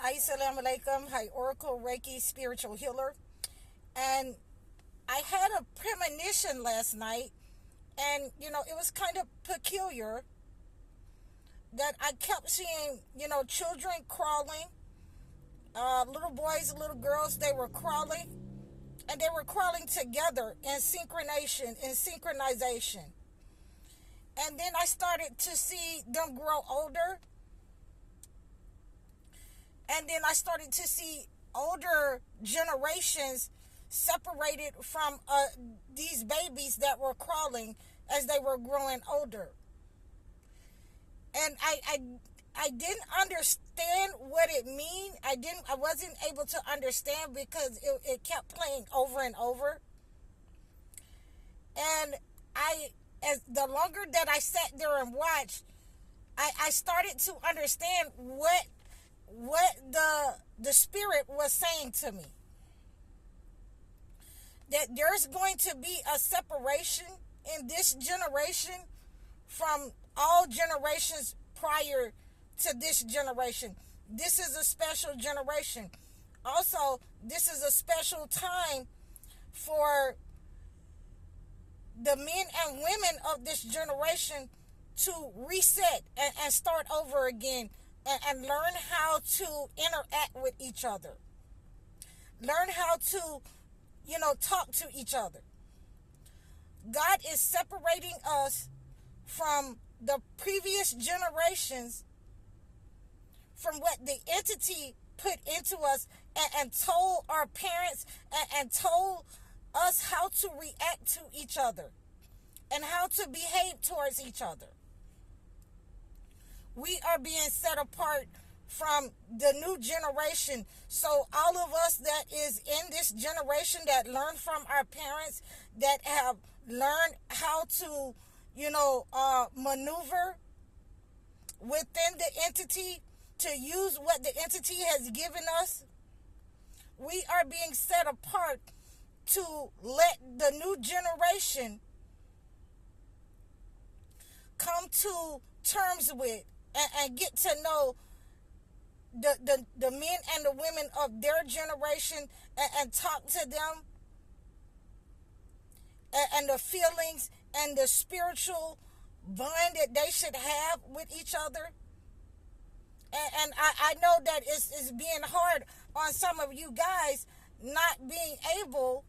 Assalamu alaikum. Hi, Oracle Reiki spiritual healer. And I had a premonition last night, and it was kind of peculiar that I kept seeing, children crawling, little boys, little girls, they were crawling, and they were crawling together in synchronization. And then I started to see them grow older. And then I started to see older generations separated from these babies that were crawling as they were growing older. And I didn't understand what it mean. I wasn't able to understand because it kept playing over and over. And as the longer that I sat there and watched, I started to understand what the spirit was saying to me. That there's going to be a separation in this generation from all generations prior to this generation. This is a special generation. Also, this is a special time for the men and women of this generation to reset and start over again and learn how to interact with each other. Learn how to, talk to each other. God is separating us from the previous generations, from what the entity put into us and told our parents and told us how to react to each other and how to behave towards each other. We are being set apart from the new generation. So all of us that is in this generation that learned from our parents, that have learned how to, maneuver within the entity to use what the entity has given us, we are being set apart to let the new generation come to terms with and get to know the men and the women of their generation and talk to them and the feelings and the spiritual bond that they should have with each other. And I know that it's being hard on some of you guys not being able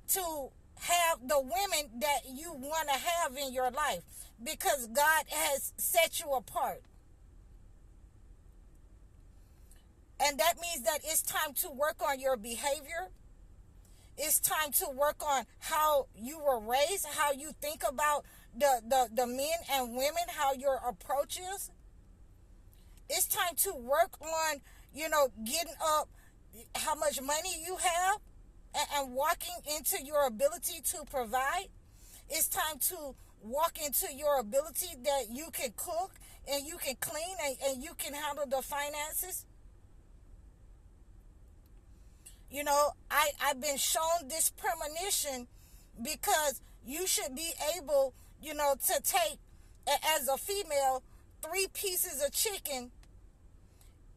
to have the women that you want to have in your life because God has set you apart. And that means that it's time to work on your behavior. It's time to work on how you were raised, how you think about the men and women, how your approach is. It's time to work on, getting up how much money you have and walking into your ability to provide. It's time to walk into your ability that you can cook and you can clean and you can handle the finances. I've been shown this premonition because you should be able, to take, as a female, 3 pieces of chicken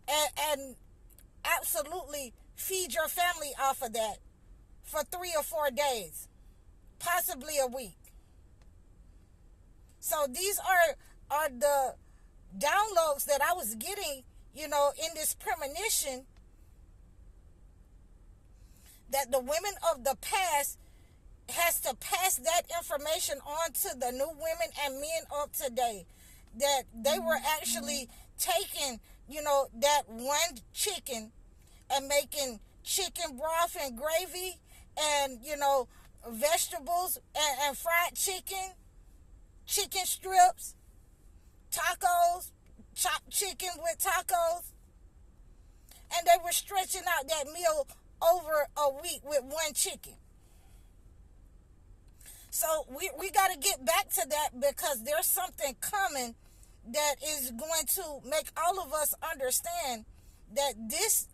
and absolutely feed your family off of that for 3 or 4 days, possibly a week. So these are the downloads that I was getting, in this premonition, that the women of the past has to pass that information on to the new women and men of today. That they were actually taking, that one chicken and making chicken broth and gravy and, vegetables and fried chicken strips, tacos, chopped chicken with tacos. And they were stretching out that meal over a week with one chicken. So we got to get back to that because there's something coming that is going to make all of us understand that this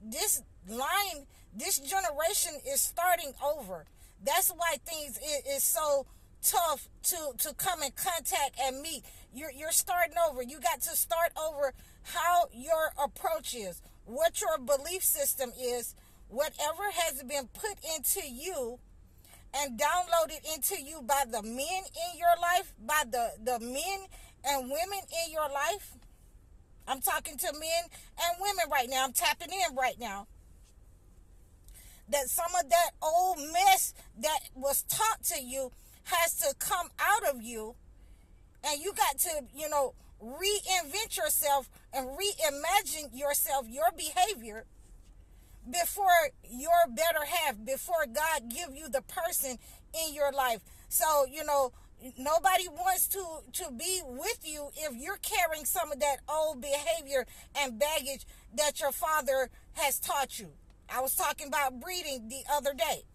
generation is starting over. That's why things is so tough to come in contact and meet. You're starting over. You got to start over how your approach approach is, what your belief system is, whatever has been put into you and downloaded into you by the men in your life, by the men and women in your life. I'm talking to men and women right now. I'm tapping in right now. That some of that old mess that was taught to you has to come out of you. And you got to, reinvent yourself and reimagine yourself, your behavior, before your better half, before God give you the person in your life. So, nobody wants to be with you if you're carrying some of that old behavior and baggage that your father has taught you. I was talking about breeding the other day.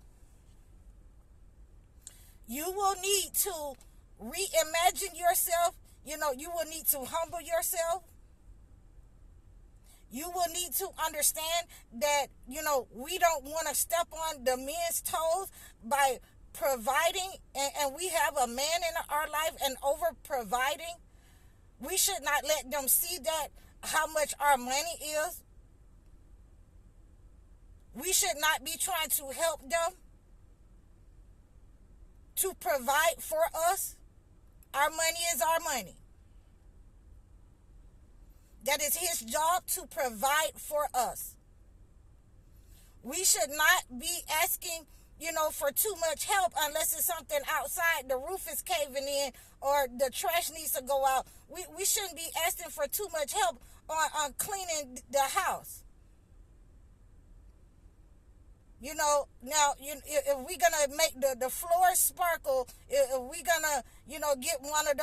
You will need to reimagine yourself. You will need to humble yourself. You will need to understand that, we don't want to step on the men's toes by providing, and we have a man in our life and over providing. We should not let them see that, how much our money is. We should not be trying to help them to provide for us. Our money is our money. That is his job, to provide for us. We should not be asking, for too much help unless it's something outside. The roof is caving in or the trash needs to go out. We shouldn't be asking for too much help on cleaning the house. Now, if we're going to make the floor sparkle, if we're going to, get one of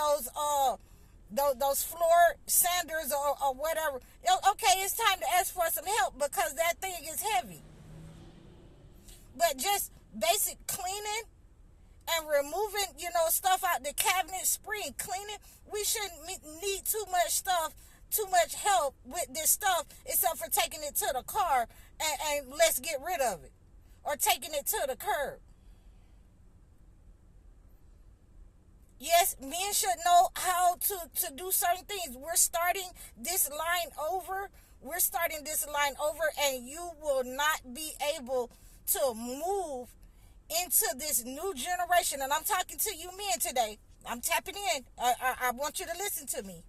those floor sanders or whatever, okay, it's time to ask for some help because that thing is heavy. But just basic cleaning and removing, stuff out the cabinet, spring cleaning, we shouldn't need too much help with this stuff except for taking it to the car and let's get rid of it, or taking it to the curb. Yes, men should know how to do certain things. We're starting this line over. And you will not be able to move into this new generation. And I'm talking to you men today. I'm tapping in. I want you to listen to me.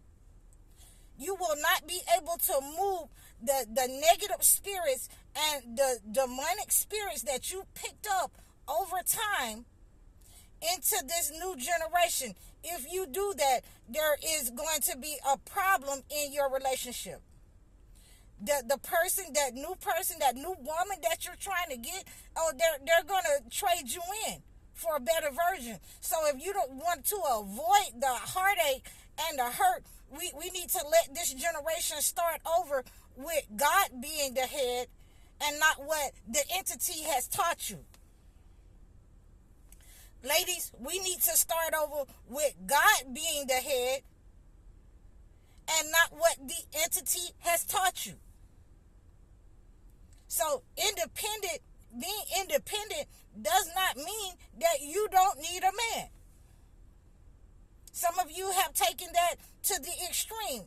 You will not be able to move the negative spirits and the demonic spirits that you picked up over time into this new generation. If you do that, there is going to be a problem in your relationship. The person, that new woman that you're trying to get, they're going to trade you in for a better version. So if you don't want to avoid the heartache and the hurt, we need to let this generation start over with God being the head and not what the entity has taught you. Ladies, we need to start over with God being the head and not what the entity has taught you. So being independent does not mean that you don't need a man. Some of you have taken that to the extreme.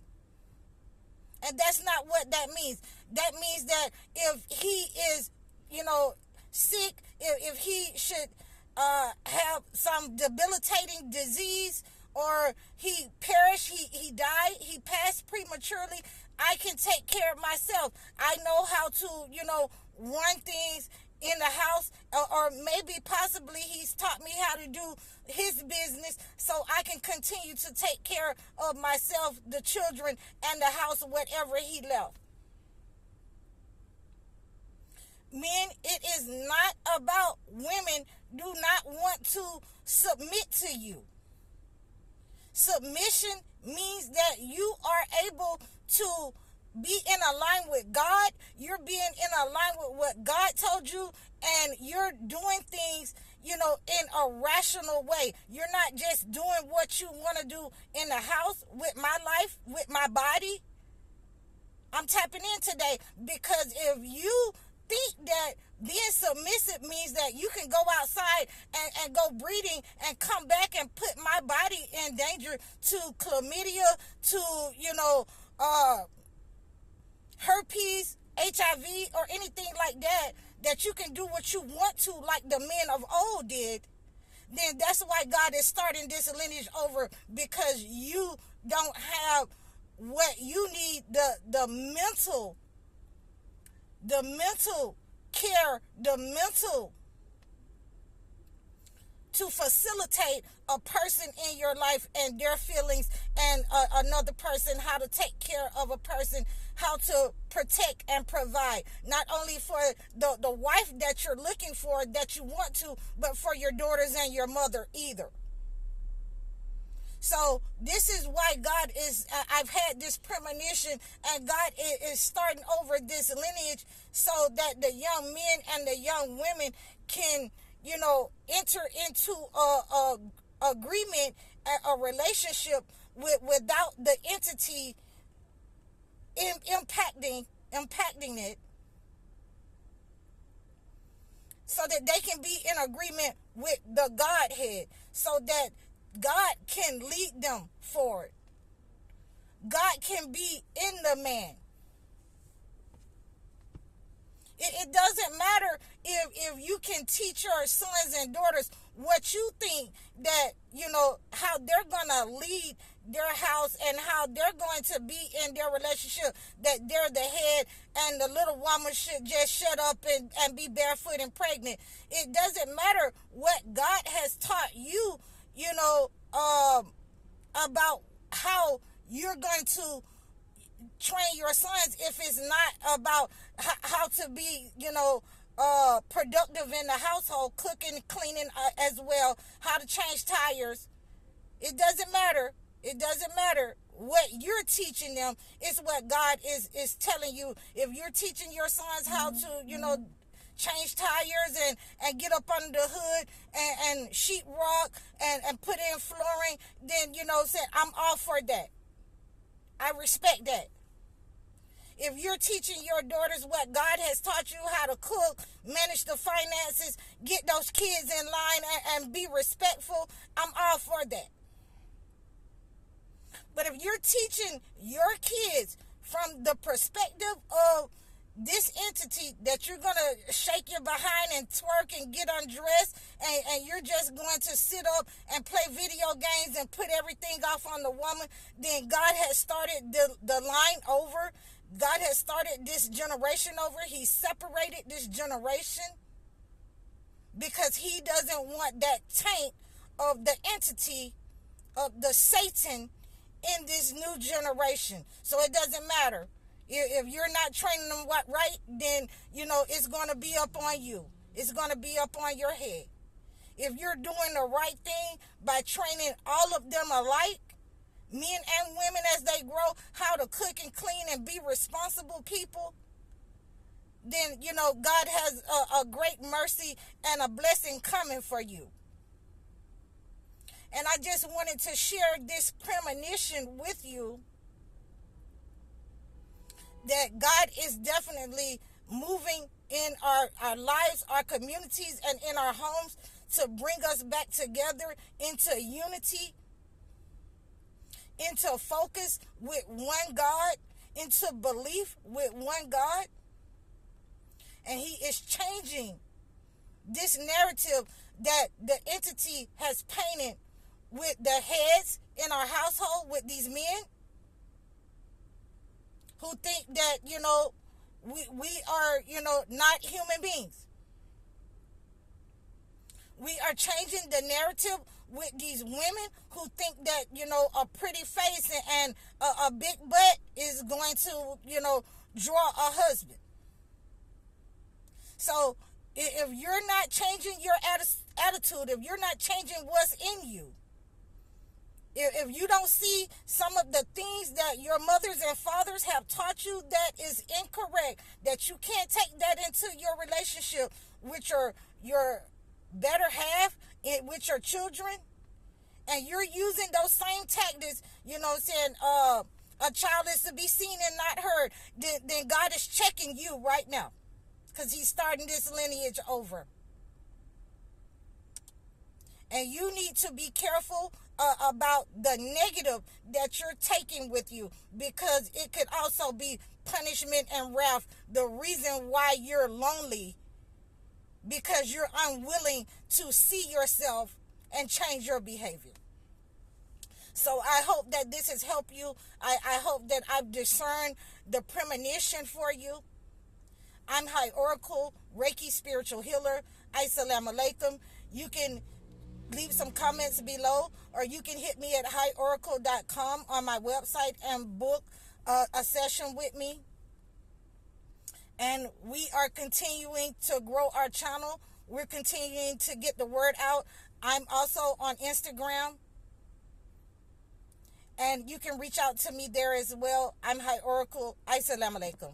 And that's not what that means. That means that if he is, sick, if he should have some debilitating disease, or he perished, he died, he passed prematurely, I can take care of myself. I know how to, run things in the house, or maybe possibly he's taught me how to do his business so I can continue to take care of myself, the children, and the house, whatever he left. Men, it is not about women do not want to submit to you. Submission means that you are able to be in alignment with God. You're being in alignment with what God told you, and you're doing things, in a rational way. You're not just doing what you want to do in the house with my life, with my body. I'm tapping in today because if you think that being submissive means that you can go outside and go breeding and come back and put my body in danger to chlamydia, to, herpes, HIV, or anything like that, that you can do what you want to like the men of old did, then that's why God is starting this lineage over, because you don't have what you need, the mental care, the mental to facilitate a person in your life and their feelings, and another person, how to take care of a person, how to protect and provide, not only for the wife that you're looking for, that you want to, but for your daughters and your mother either. So this is why God is, I've had this premonition, and God is starting over this lineage, so that the young men and the young women can, enter into a agreement, a relationship without the entity impacting it, so that they can be in agreement with the Godhead, so that God can lead them forward. God can be in the man. It doesn't matter if you can teach your sons and daughters what you think, that, how they're going to lead their house and how they're going to be in their relationship, that they're the head and the little woman should just shut up and be barefoot and pregnant. It doesn't matter what God has taught you, about how you're going to train your sons, if it's not about how to be, productive in the household, cooking, cleaning as well, how to change tires. It doesn't matter. It doesn't matter what you're teaching them. It's what God is telling you. If you're teaching your sons how to, change tires and get up under the hood and sheetrock and put in flooring, then, say, I'm all for that. I respect that. If you're teaching your daughters what God has taught you, how to cook, manage the finances, get those kids in line and be respectful, I'm all for that. But if you're teaching your kids from the perspective of this entity, that you're going to shake your behind and twerk and get undressed, and you're just going to sit up and play video games and put everything off on the woman, then God has started the line over. God has started this generation over. He separated this generation because he doesn't want that taint of the entity of the Satan in this new generation. So it doesn't matter. If you're not training them right, then, it's going to be up on you. It's going to be up on your head. If you're doing the right thing by training all of them alike, men and women as they grow, how to cook and clean and be responsible people, then, God has a great mercy and a blessing coming for you. And I just wanted to share this premonition with you, that God is definitely moving in our lives, our communities, and in our homes to bring us back together into unity, into focus with one God, into belief with one God. And he is changing this narrative that the entity has painted with the heads in our household, with these men who think that, we are, not human beings. We are changing the narrative with these women who think that, a pretty face and a big butt is going to, draw a husband. So if you're not changing your attitude, if you're not changing what's in you, if you don't see some of the things that your mothers and fathers have taught you that is incorrect, that you can't take that into your relationship with your better half, with your children, and you're using those same tactics, saying a child is to be seen and not heard, then God is checking you right now, because he's starting this lineage over. And you need to be careful about the negative that you're taking with you, because it could also be punishment and wrath, the reason why you're lonely, because you're unwilling to see yourself and change your behavior. So I hope that this has helped you. I hope that I've discerned the premonition for you. I'm High Oracle, Reiki Spiritual Healer. Assalamu alaikum. You can leave some comments below, or you can hit me at highoracle.com on my website and book a session with me. And we are continuing to grow our channel. We're continuing to get the word out. I'm also on Instagram, and you can reach out to me there as well. I'm High Oracle. Assalamu alaikum.